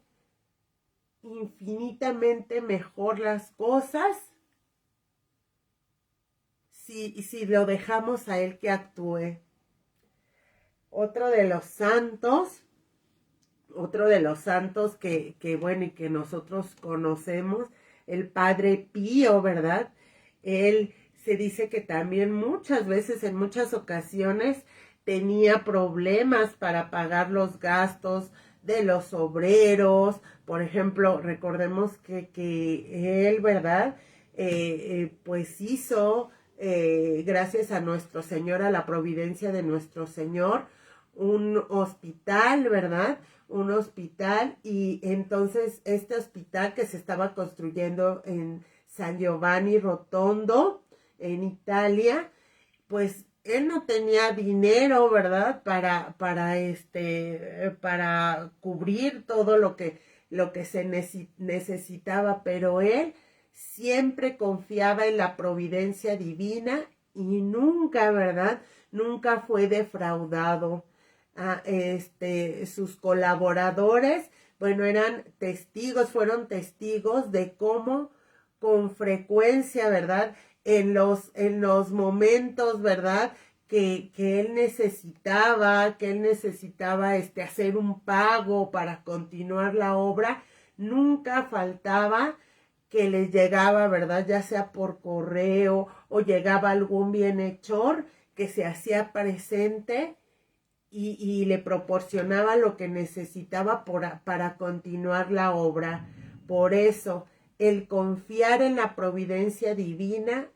infinitamente mejor las cosas si lo dejamos a Él que actúe. Otro de los santos bueno, y que nosotros conocemos, el Padre Pío, ¿verdad? Él se dice que también muchas veces, en muchas ocasiones, tenía problemas para pagar los gastos de los obreros. Por ejemplo, recordemos que él, ¿verdad? Pues hizo, gracias a nuestro Señor, a la providencia de nuestro Señor, un hospital, ¿verdad? Un hospital, y entonces este hospital que se estaba construyendo en San Giovanni Rotondo, en Italia, pues él no tenía dinero, ¿verdad? Para cubrir todo lo que se necesitaba, pero él siempre confiaba en la providencia divina y nunca, ¿verdad? Nunca fue defraudado. Sus colaboradores, bueno, fueron testigos de cómo con frecuencia, ¿verdad? En los momentos, ¿verdad? Que él necesitaba, hacer un pago para continuar la obra, nunca faltaba que les llegaba, ¿verdad? Ya sea por correo o llegaba algún bienhechor que se hacía presente y le proporcionaba lo que necesitaba para continuar la obra. Por eso, el confiar en la providencia divina,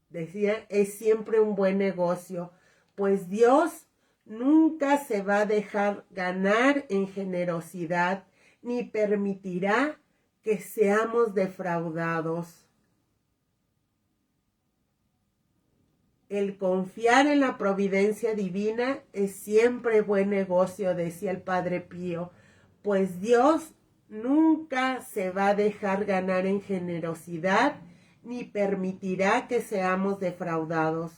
decía, es siempre un buen negocio, pues Dios nunca se va a dejar ganar en generosidad, ni permitirá que seamos defraudados. El confiar en la providencia divina es siempre buen negocio, decía el Padre Pío, pues Dios nunca se va a dejar ganar en generosidad ni permitirá que seamos defraudados.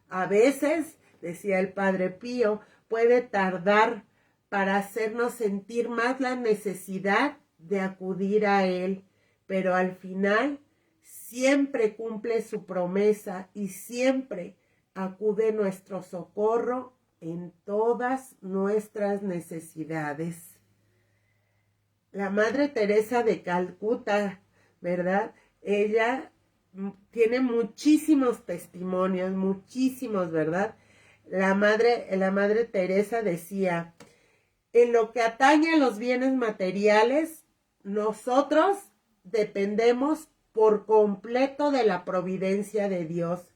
A veces, decía el Padre Pío, puede tardar para hacernos sentir más la necesidad de acudir a Él, pero al final siempre cumple su promesa y siempre acude nuestro socorro en todas nuestras necesidades. La Madre Teresa de Calcuta, ¿verdad? Ella tiene muchísimos testimonios, muchísimos, ¿verdad? La Madre Teresa decía, en lo que atañe a los bienes materiales, nosotros dependemos por completo de la providencia de Dios.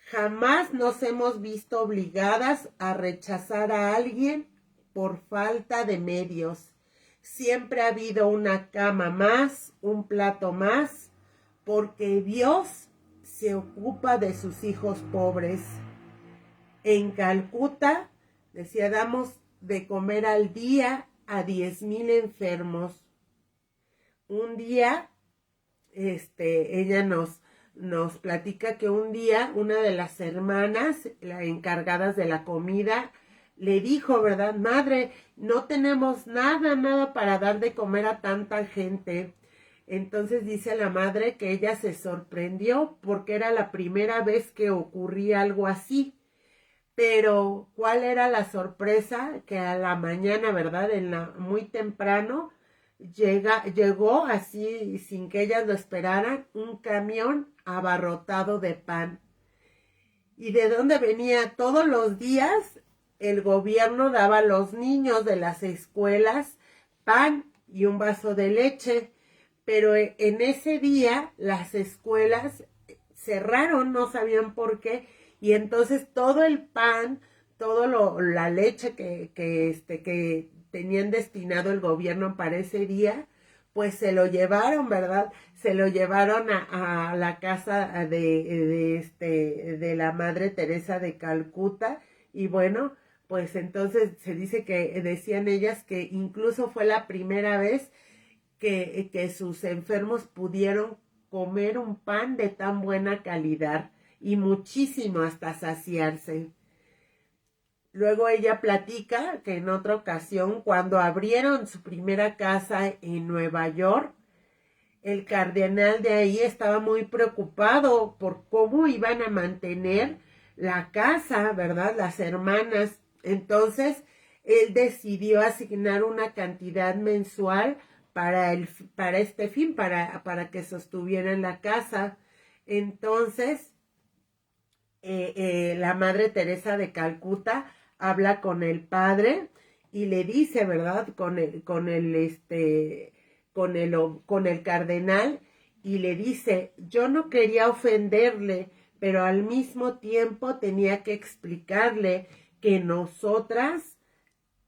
Jamás nos hemos visto obligadas a rechazar a alguien por falta de medios. Siempre ha habido una cama más, un plato más, porque Dios se ocupa de sus hijos pobres. En Calcuta, decía, damos de comer al día a 10,000 enfermos. Un día, ella nos platica que un día una de las hermanas, las encargadas de la comida, le dijo, ¿verdad? Madre, no tenemos nada para dar de comer a tanta gente. Entonces dice la madre que ella se sorprendió porque era la primera vez que ocurría algo así. Pero, ¿cuál era la sorpresa? Que a la mañana, ¿verdad? Muy temprano, llegó así, sin que ellas lo esperaran, un camión abarrotado de pan. ¿Y de dónde venía? Todos los días el gobierno daba a los niños de las escuelas pan y un vaso de leche. Pero en ese día las escuelas cerraron, no sabían por qué, y entonces todo el pan, la leche que tenían destinado el gobierno para ese día, pues se lo llevaron, ¿verdad? Se lo llevaron a la casa de la Madre Teresa de Calcuta, y bueno, pues entonces se dice que decían ellas que incluso fue la primera vez que sus enfermos pudieron comer un pan de tan buena calidad y muchísimo hasta saciarse. Luego ella platica que en otra ocasión, cuando abrieron su primera casa en Nueva York, el cardenal de ahí estaba muy preocupado por cómo iban a mantener la casa, ¿verdad? Las hermanas. Entonces, él decidió asignar una cantidad mensual para este fin, para que sostuvieran la casa. Entonces, la Madre Teresa de Calcuta habla con el padre y le dice, ¿verdad? Con el cardenal, y le dice: yo no quería ofenderle, pero al mismo tiempo tenía que explicarle que nosotras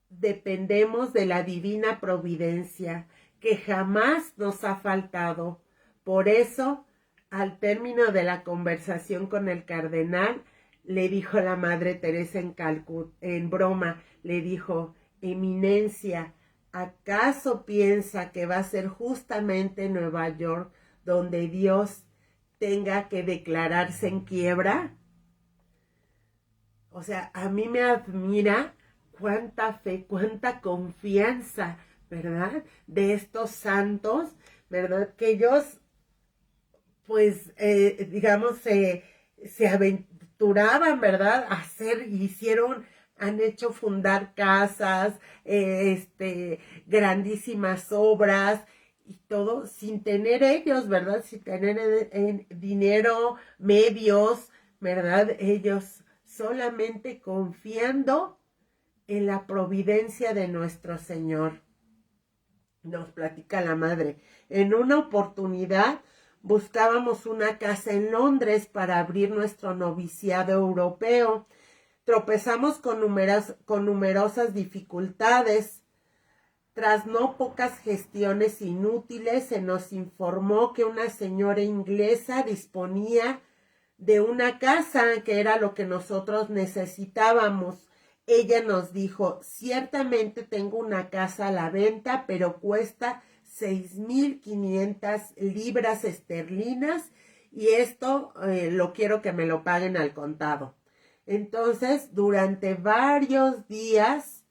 dependemos de la divina providencia, que jamás nos ha faltado. Por eso, al término de la conversación con el cardenal, le dijo la Madre Teresa en broma, le dijo: Eminencia, ¿acaso piensa que va a ser justamente Nueva York donde Dios tenga que declararse en quiebra? O sea, a mí me admira cuánta fe, cuánta confianza, ¿verdad? De estos santos, ¿verdad? Que ellos, pues, digamos, se aventuraban, ¿verdad? A hacer, han hecho fundar casas, grandísimas obras, y todo sin tener ellos, ¿verdad? Sin tener dinero, medios, ¿verdad? Ellos solamente confiando en la providencia de nuestro Señor. Nos platica la madre. En una oportunidad buscábamos una casa en Londres para abrir nuestro noviciado europeo. Tropezamos con numerosas dificultades. Tras no pocas gestiones inútiles, se nos informó que una señora inglesa disponía de una casa, que era lo que nosotros necesitábamos. Ella nos dijo: ciertamente tengo una casa a la venta, pero cuesta 6,500 libras esterlinas, y esto lo quiero que me lo paguen al contado. Entonces, durante varios días,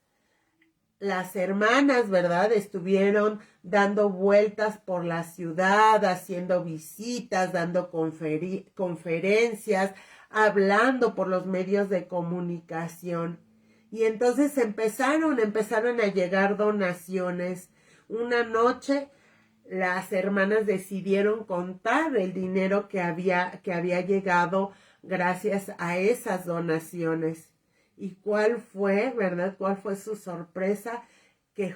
las hermanas, ¿verdad?, estuvieron dando vueltas por la ciudad, haciendo visitas, dando conferencias, hablando por los medios de comunicación. Y entonces empezaron a llegar donaciones. Una noche las hermanas decidieron contar el dinero que había llegado gracias a esas donaciones. ¿Y cuál fue, verdad? ¿Cuál fue su sorpresa? Que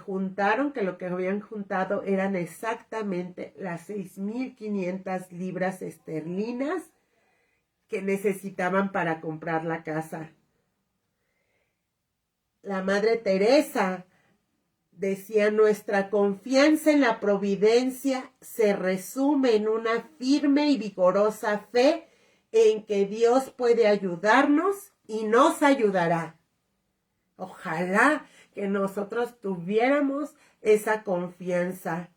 lo que habían juntado eran exactamente las 6,500 libras esterlinas que necesitaban para comprar la casa. La Madre Teresa decía: nuestra confianza en la providencia se resume en una firme y vigorosa fe en que Dios puede ayudarnos y nos ayudará. Ojalá que nosotros tuviéramos esa confianza.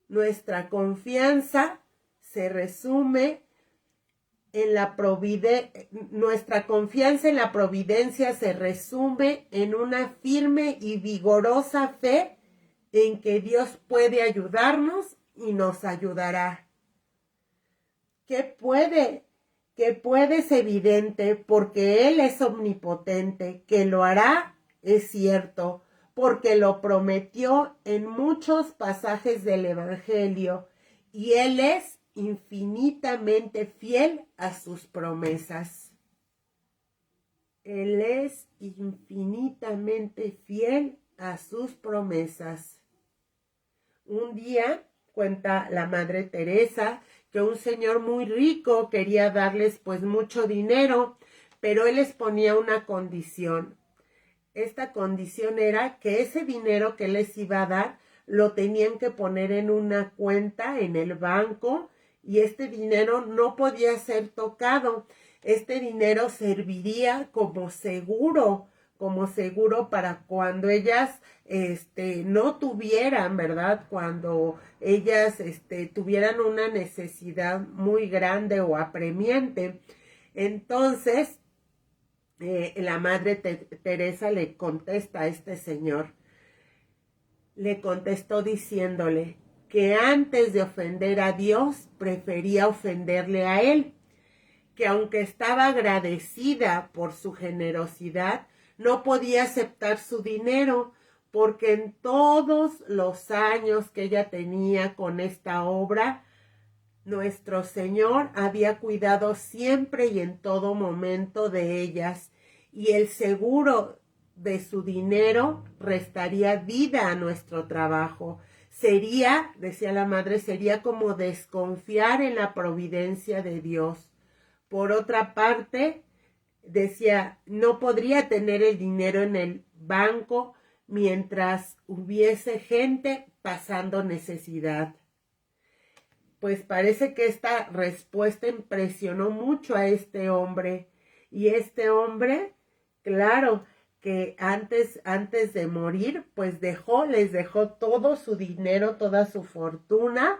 Nuestra confianza se resume en nuestra confianza en la providencia se resume en una firme y vigorosa fe en que Dios puede ayudarnos y nos ayudará. Que puede es evidente, porque Él es omnipotente. Que lo hará es cierto, porque lo prometió en muchos pasajes del Evangelio, y Él es infinitamente fiel a sus promesas. Él es infinitamente fiel a sus promesas. Un día, cuenta la Madre Teresa, que un señor muy rico quería darles pues mucho dinero, pero él les ponía una condición. Esta condición era que ese dinero que les iba a dar lo tenían que poner en una cuenta en el banco, y este dinero no podía ser tocado. Este dinero serviría como seguro para cuando ellas no tuvieran, ¿verdad? Cuando ellas tuvieran una necesidad muy grande o apremiante. Entonces, la Madre Teresa le contesta a este señor. Le contestó diciéndole que antes de ofender a Dios, prefería ofenderle a él, que aunque estaba agradecida por su generosidad, no podía aceptar su dinero, porque en todos los años que ella tenía con esta obra, nuestro Señor había cuidado siempre y en todo momento de ellas, y el seguro de su dinero restaría vida a nuestro trabajo. Sería, decía la madre, sería como desconfiar en la providencia de Dios. Por otra parte, decía, no podría tener el dinero en el banco mientras hubiese gente pasando necesidad. Pues parece que esta respuesta impresionó mucho a este hombre. Y este hombre, claro, que antes de morir, pues les dejó todo su dinero, toda su fortuna,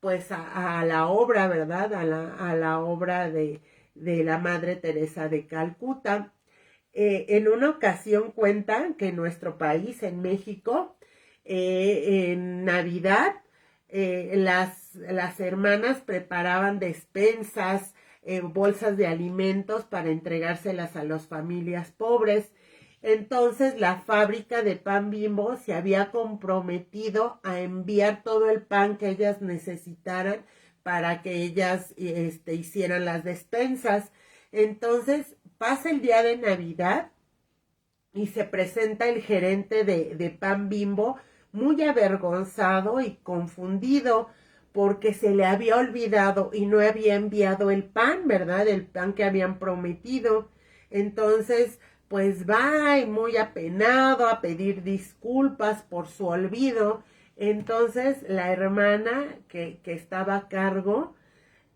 pues a la obra, ¿verdad? A la obra de la Madre Teresa de Calcuta. En una ocasión cuentan que en nuestro país, en México, en Navidad, las hermanas preparaban despensas, bolsas de alimentos para entregárselas a las familias pobres. Entonces la fábrica de pan Bimbo se había comprometido a enviar todo el pan que ellas necesitaran para que ellas hicieran las despensas. Entonces pasa el día de Navidad y se presenta el gerente de pan Bimbo muy avergonzado y confundido porque se le había olvidado y no había enviado el pan, ¿verdad? El pan que habían prometido. Entonces, pues va y muy apenado a pedir disculpas por su olvido. Entonces, la hermana que estaba a cargo,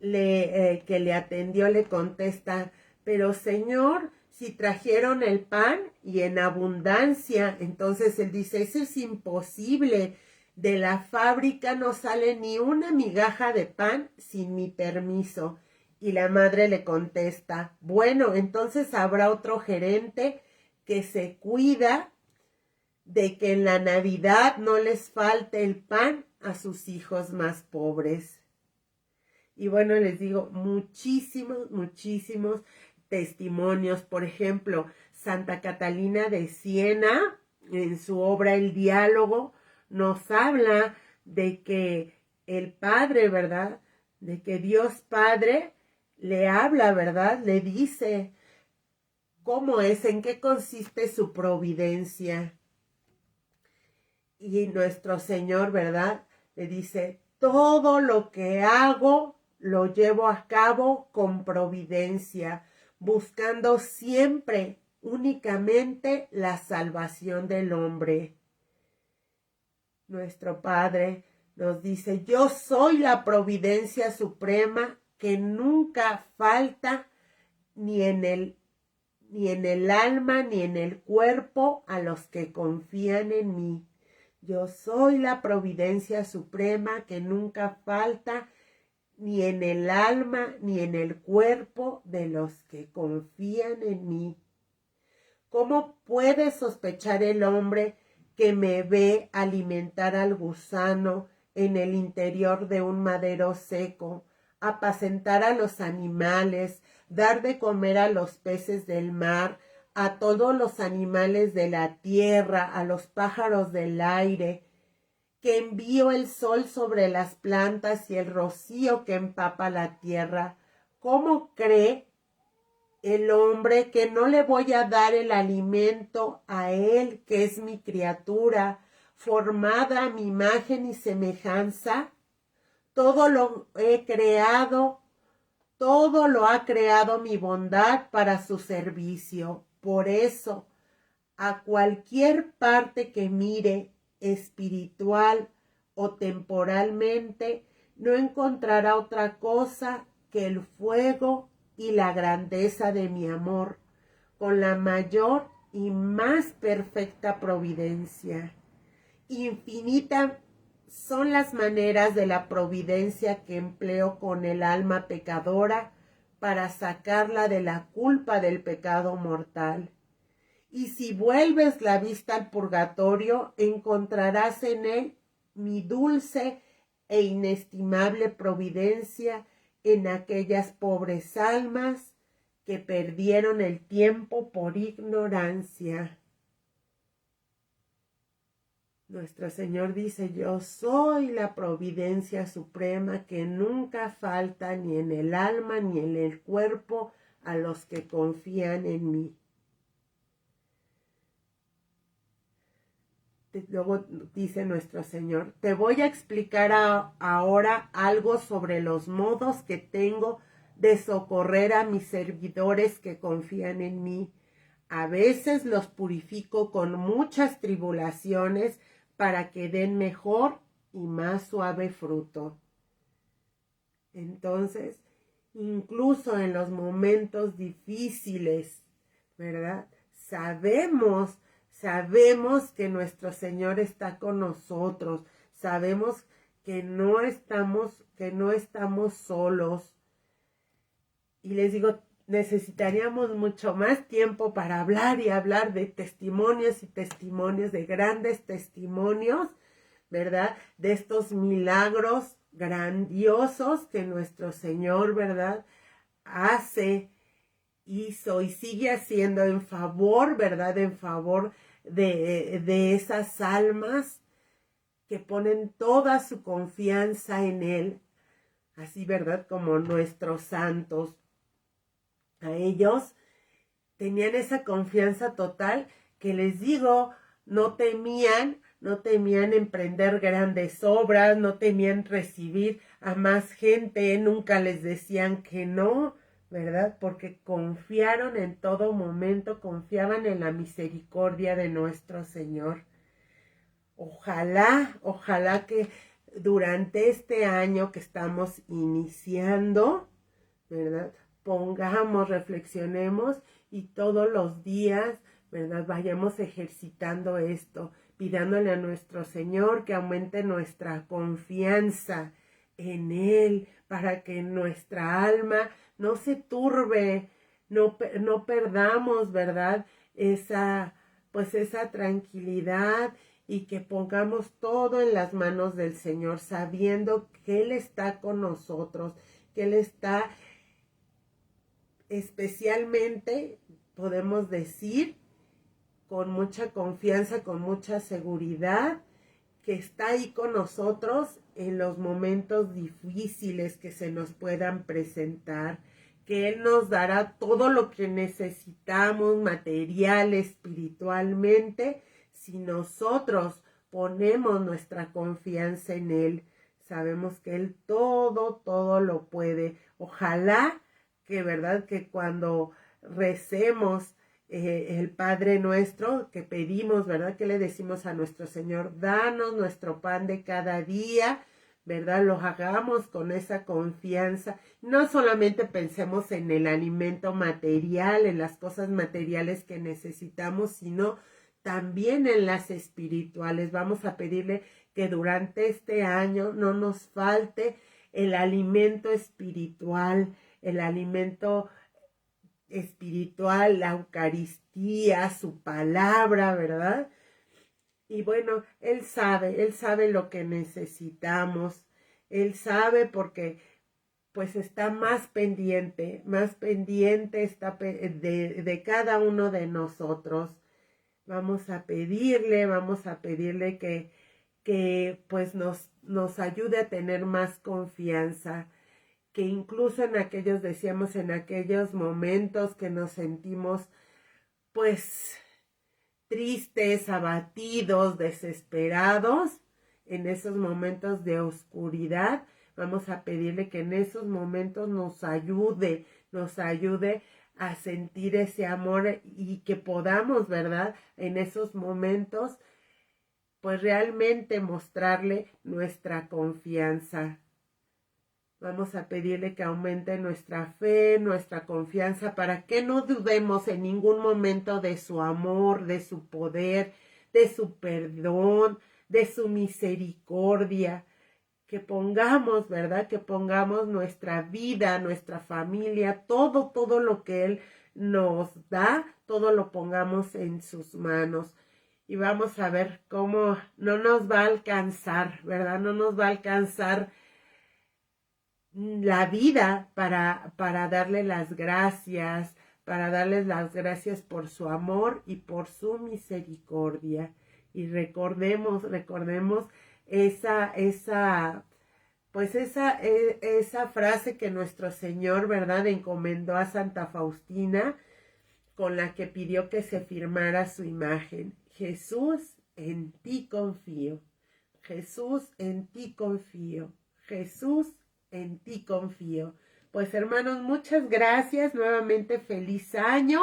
que le atendió, le contesta, pero señor, si trajeron el pan y en abundancia. Entonces él dice, eso es imposible, de la fábrica no sale ni una migaja de pan sin mi permiso. Y la madre le contesta, bueno, entonces habrá otro gerente que se cuida de que en la Navidad no les falte el pan a sus hijos más pobres. Y bueno, les digo, muchísimos testimonios. Por ejemplo, Santa Catalina de Siena, en su obra El Diálogo, nos habla de que el Padre, ¿verdad? De que Dios Padre le habla, ¿verdad? Le dice cómo es, en qué consiste su providencia. Y nuestro Señor, ¿verdad? Le dice, todo lo que hago lo llevo a cabo con providencia, buscando siempre, únicamente, la salvación del hombre. Nuestro Padre nos dice, yo soy la providencia suprema que nunca falta ni en el alma ni en el cuerpo a los que confían en mí. Yo soy la providencia suprema que nunca falta ni en el alma ni en el cuerpo de los que confían en mí. ¿Cómo puede sospechar el hombre que me ve alimentar al gusano en el interior de un madero seco, apacentar a los animales, dar de comer a los peces del mar, a todos los animales de la tierra, a los pájaros del aire, que envío el sol sobre las plantas y el rocío que empapa la tierra? ¿Cómo cree el hombre que no le voy a dar el alimento a él, que es mi criatura, formada a mi imagen y semejanza? Todo lo he creado, todo lo ha creado mi bondad para su servicio. Por eso, a cualquier parte que mire, espiritual o temporalmente, no encontrará otra cosa que el fuego y la grandeza de mi amor, con la mayor y más perfecta providencia. Infinitas son las maneras de la providencia que empleo con el alma pecadora para sacarla de la culpa del pecado mortal. Y si vuelves la vista al purgatorio, encontrarás en él mi dulce e inestimable providencia en aquellas pobres almas que perdieron el tiempo por ignorancia. Nuestro Señor dice: yo soy la providencia suprema que nunca falta ni en el alma ni en el cuerpo a los que confían en mí. Luego dice nuestro Señor: te voy a explicar ahora algo sobre los modos que tengo de socorrer a mis servidores que confían en mí. A veces los purifico con muchas tribulaciones para que den mejor y más suave fruto. Entonces, incluso en los momentos difíciles, ¿verdad? Sabemos que nuestro Señor está con nosotros. Sabemos que no estamos solos. Y les digo, necesitaríamos mucho más tiempo para hablar y hablar de testimonios y testimonios, de grandes testimonios, ¿verdad? De estos milagros grandiosos que nuestro Señor, ¿verdad?, hizo y sigue haciendo en favor, ¿verdad?, en favor de esas almas que ponen toda su confianza en Él, así, ¿verdad?, como nuestros santos. A ellos tenían esa confianza total que, les digo, no temían emprender grandes obras, no temían recibir a más gente, nunca les decían que no, ¿verdad? Porque confiaron en todo momento, confiaban en la misericordia de nuestro Señor. Ojalá que durante este año que estamos iniciando, ¿verdad?, reflexionemos y todos los días, ¿verdad?, vayamos ejercitando esto, pidándole a nuestro Señor que aumente nuestra confianza en Él, para que nuestra alma no se turbe, no perdamos, ¿verdad?, esa tranquilidad, y que pongamos todo en las manos del Señor, sabiendo que Él está con nosotros, que Él está especialmente, podemos decir, con mucha confianza, con mucha seguridad, que está ahí con nosotros en los momentos difíciles que se nos puedan presentar, que Él nos dará todo lo que necesitamos material, espiritualmente, si nosotros ponemos nuestra confianza en Él. Sabemos que Él todo lo puede. Ojalá que, ¿verdad?, que cuando recemos el Padre Nuestro, que pedimos, ¿verdad?, que le decimos a nuestro Señor: danos nuestro pan de cada día, ¿verdad?, lo hagamos con esa confianza. No solamente pensemos en el alimento material, en las cosas materiales que necesitamos, sino también en las espirituales. Vamos a pedirle que durante este año no nos falte el alimento espiritual, la Eucaristía, su palabra, ¿verdad? Y bueno, Él sabe lo que necesitamos. Él sabe, porque pues está más pendiente está de cada uno de nosotros. Vamos a pedirle que pues nos ayude a tener más confianza, que incluso en aquellos momentos que nos sentimos pues tristes, abatidos, desesperados, en esos momentos de oscuridad, vamos a pedirle que en esos momentos nos ayude a sentir ese amor, y que podamos, ¿verdad?, en esos momentos, pues realmente mostrarle nuestra confianza. Vamos a pedirle que aumente nuestra fe, nuestra confianza, para que no dudemos en ningún momento de su amor, de su poder, de su perdón, de su misericordia. pongamos, ¿verdad? Que pongamos nuestra vida, nuestra familia, todo lo que Él nos da, todo lo pongamos en sus manos. Y vamos a ver cómo no nos va a alcanzar, ¿verdad? No nos va a alcanzar la vida para darle las gracias, para darles las gracias por su amor y por su misericordia. Y recordemos esa frase que nuestro Señor, ¿verdad?, encomendó a Santa Faustina, con la que pidió que se firmara su imagen. Jesús, en ti confío. Jesús, en ti confío. Jesús, en ti confío. Pues hermanos, muchas gracias. Nuevamente feliz año.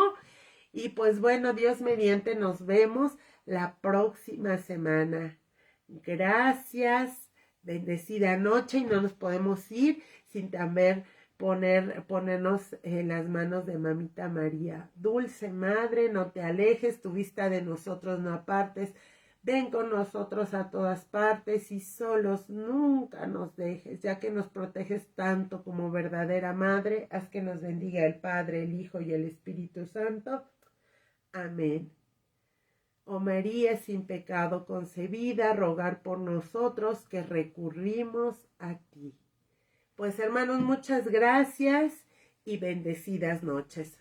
Y pues bueno, Dios mediante nos vemos la próxima semana. Gracias. Bendecida noche, y no nos podemos ir sin también ponernos en las manos de Mamita María. Dulce Madre, no te alejes, tu vista de nosotros no apartes. Ven con nosotros a todas partes y solos nunca nos dejes, ya que nos proteges tanto como verdadera Madre. Haz que nos bendiga el Padre, el Hijo y el Espíritu Santo. Amén. Oh María sin pecado concebida, rogar por nosotros que recurrimos a ti. Pues hermanos, muchas gracias y bendecidas noches.